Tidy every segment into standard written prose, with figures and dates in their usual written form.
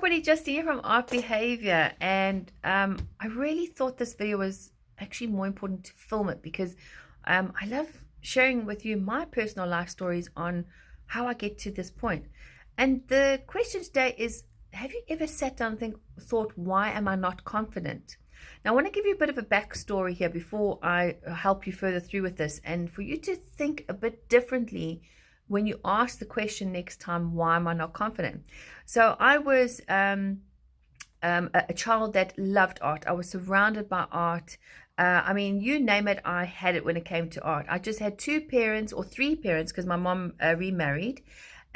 everybody, Justine here from Art Behavior, and I really thought this video was actually more important to film it because I love sharing with you my personal life stories on how I get to this point. And the question today is, have you ever sat down and thought, why am I not confident? Now, I want to give you a bit of a backstory here before I help you further through with this, and for you to think a bit differently when you ask the question next time, why am I not confident? So I was a child that loved art. I was surrounded by art. I mean, you name it, I had it when it came to art. I just had two parents or three parents because my mom remarried.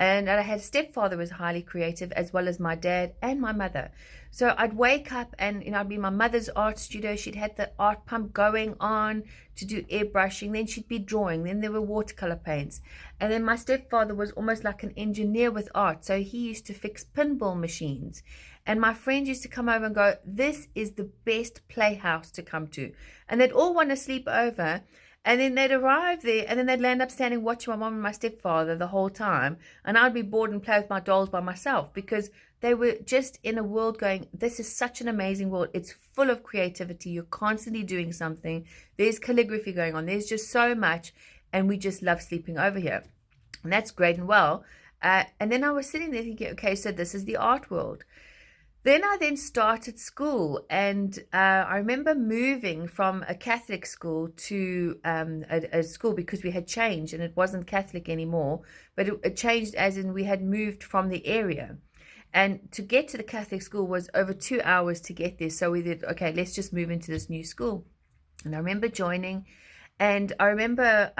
And I had a stepfather who was highly creative, as well as my dad and my mother. So I'd wake up and, I'd be in my mother's art studio. She'd had the art pump going on to do airbrushing. Then she'd be drawing. Then there were watercolor paints. And then my stepfather was almost like an engineer with art. So he used to fix pinball machines. And my friends used to come over and go, this is the best playhouse to come to. And they'd all want to sleep over. And then they'd arrive there, and then they'd land up standing watching my mom and my stepfather the whole time. And I'd be bored and play with my dolls by myself because they were just in a world going, this is such an amazing world. It's full of creativity. You're constantly doing something. There's calligraphy going on. There's just so much. And we just love sleeping over here. And that's great and well. And then I was sitting there thinking, okay, so this is the art world. Then I started school, and I remember moving from a Catholic school to a school because we had changed and it wasn't Catholic anymore, but it changed as in we had moved from the area. And to get to the Catholic school was over 2 hours to get there. So we did, okay, let's just move into this new school. And I remember joining, and I remember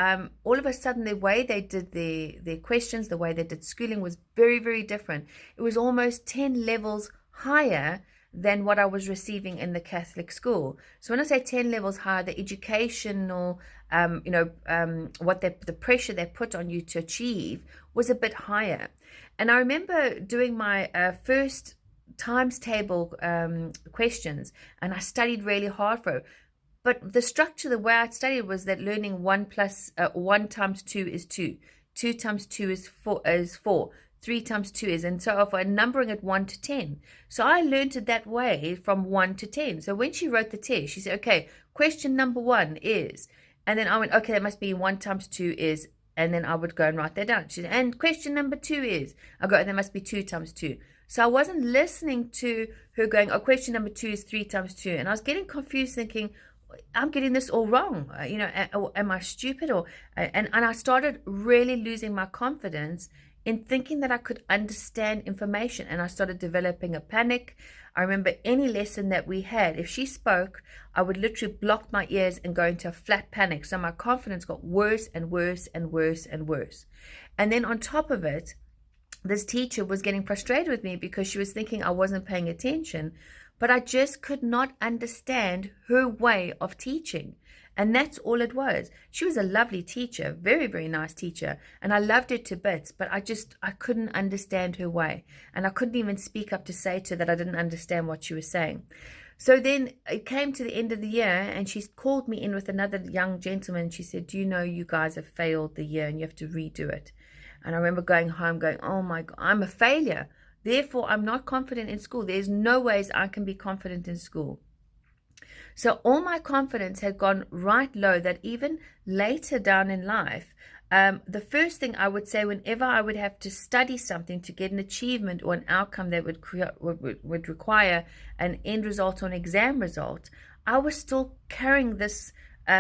all of a sudden the way they did their questions, the way they did schooling was very, very different. It was almost 10 levels higher than what I was receiving in the Catholic school. So when I say 10 levels higher, the educational, what the pressure they put on you to achieve was a bit higher. And I remember doing my first times table questions, and I studied really hard for it. But the structure, the way I studied was that learning 1 times 2 is 2. 2 times 2 is 4. 3 times 2 is, and so on, numbering it 1 to 10. So I learned it that way from 1 to 10. So when she wrote the test, she said, okay, question number 1 is, and then I went, okay, that must be 1 times 2 is, and then I would go and write that down. She said, and question number 2 is, I go, and there must be 2 times 2. So I wasn't listening to her going, oh, question number 2 is 3 times 2. And I was getting confused thinking, I'm getting this all wrong. Am I stupid? And I started really losing my confidence in thinking that I could understand information, and I started developing a panic. I remember any lesson that we had, if she spoke, I would literally block my ears and go into a flat panic. So my confidence got worse and worse and worse and worse. And then on top of it, this teacher was getting frustrated with me because she was thinking I wasn't paying attention, but I just could not understand her way of teaching. And that's all it was. She was a lovely teacher, very, very nice teacher. And I loved her to bits, but I couldn't understand her way. And I couldn't even speak up to say to her that I didn't understand what she was saying. So then it came to the end of the year, and she called me in with another young gentleman. She said, do you know you guys have failed the year and you have to redo it? And I remember going home going, oh my God, I'm a failure. Therefore, I'm not confident in school. There's no ways I can be confident in school. So all my confidence had gone right low, that even later down in life, the first thing I would say whenever I would have to study something to get an achievement or an outcome that would require an end result or an exam result, I was still carrying this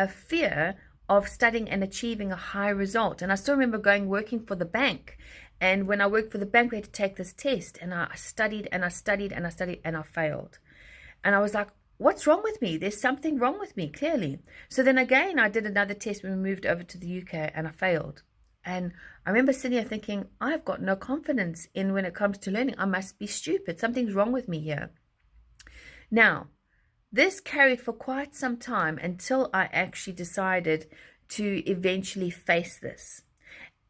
fear of studying and achieving a high result. And I still remember working for the bank. And when I worked for the bank, we had to take this test. And I studied and I studied and I studied and I failed. And I was like, what's wrong with me? There's something wrong with me, clearly. So then again, I did another test when we moved over to the UK, and I failed. And I remember sitting here thinking, I've got no confidence in when it comes to learning. I must be stupid. Something's wrong with me here. Now, this carried for quite some time until I actually decided to eventually face this.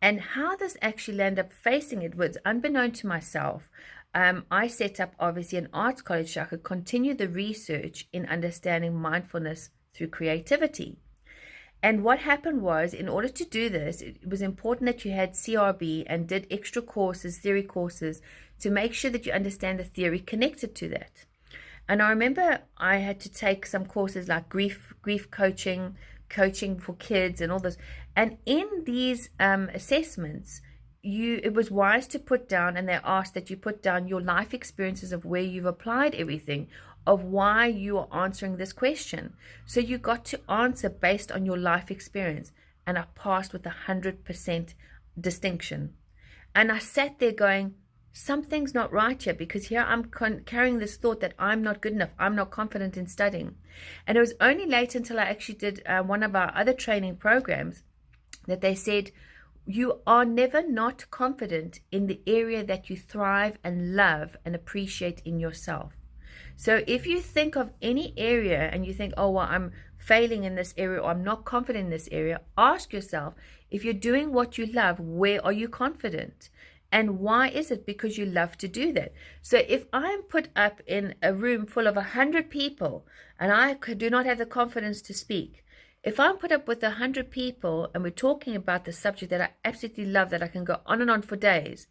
And how this actually landed up facing it was unbeknown to myself. I set up obviously an arts college so I could continue the research in understanding mindfulness through creativity. And what happened was, in order to do this, it was important that you had CRB and did extra courses, theory courses, to make sure that you understand the theory connected to that. And I remember I had to take some courses like grief coaching, coaching for kids, and all this. And in these assessments, it was wise to put down, and they asked that you put down your life experiences of where you've applied everything, of why you are answering this question. So you got to answer based on your life experience, and I passed with 100% distinction. And I sat there going, something's not right here, because here I'm carrying this thought that I'm not good enough, I'm not confident in studying. And it was only late until I actually did one of our other training programs that they said, you are never not confident in the area that you thrive and love and appreciate in yourself. So if you think of any area and you think, oh, well, I'm failing in this area, or I'm not confident in this area, ask yourself, if you're doing what you love, where are you confident? And why is it? Because you love to do that. So if I'm put up in a room full of 100 people and I do not have the confidence to speak, if I'm put up with 100 people and we're talking about the subject that I absolutely love, that I can go on and on for days,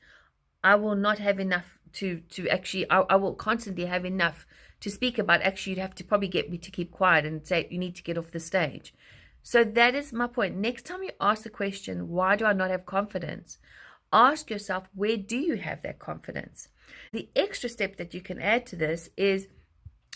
I will not have enough to actually, I will constantly have enough to speak about. Actually, you'd have to probably get me to keep quiet and say, you need to get off the stage. So that is my point. Next time you ask the question, why do I not have confidence? Ask yourself, where do you have that confidence? The extra step that you can add to this is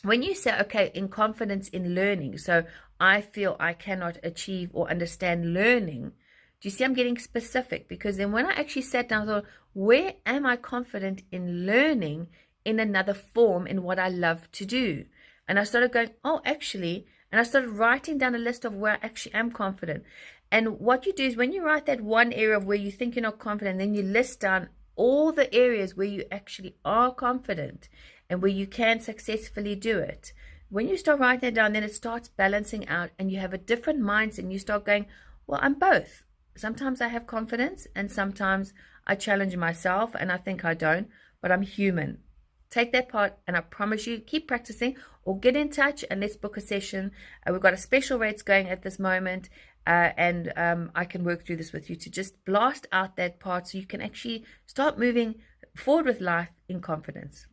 when you say, okay, in confidence in learning, so I feel I cannot achieve or understand learning. Do you see I'm getting specific? Because then when I actually sat down, I thought, where am I confident in learning in another form, in what I love to do? And I started going, oh, actually, and I started writing down a list of where I actually am confident. And what you do is when you write that one area of where you think you're not confident, then you list down all the areas where you actually are confident and where you can successfully do it. When you start writing it down, then it starts balancing out and you have a different mindset and you start going, well, I'm both. Sometimes I have confidence and sometimes I challenge myself and I think I don't, but I'm human. Take that part and I promise you, keep practicing or get in touch and let's book a session. We've got a special rates going at this moment. And I can work through this with you to just blast out that part so you can actually start moving forward with life in confidence.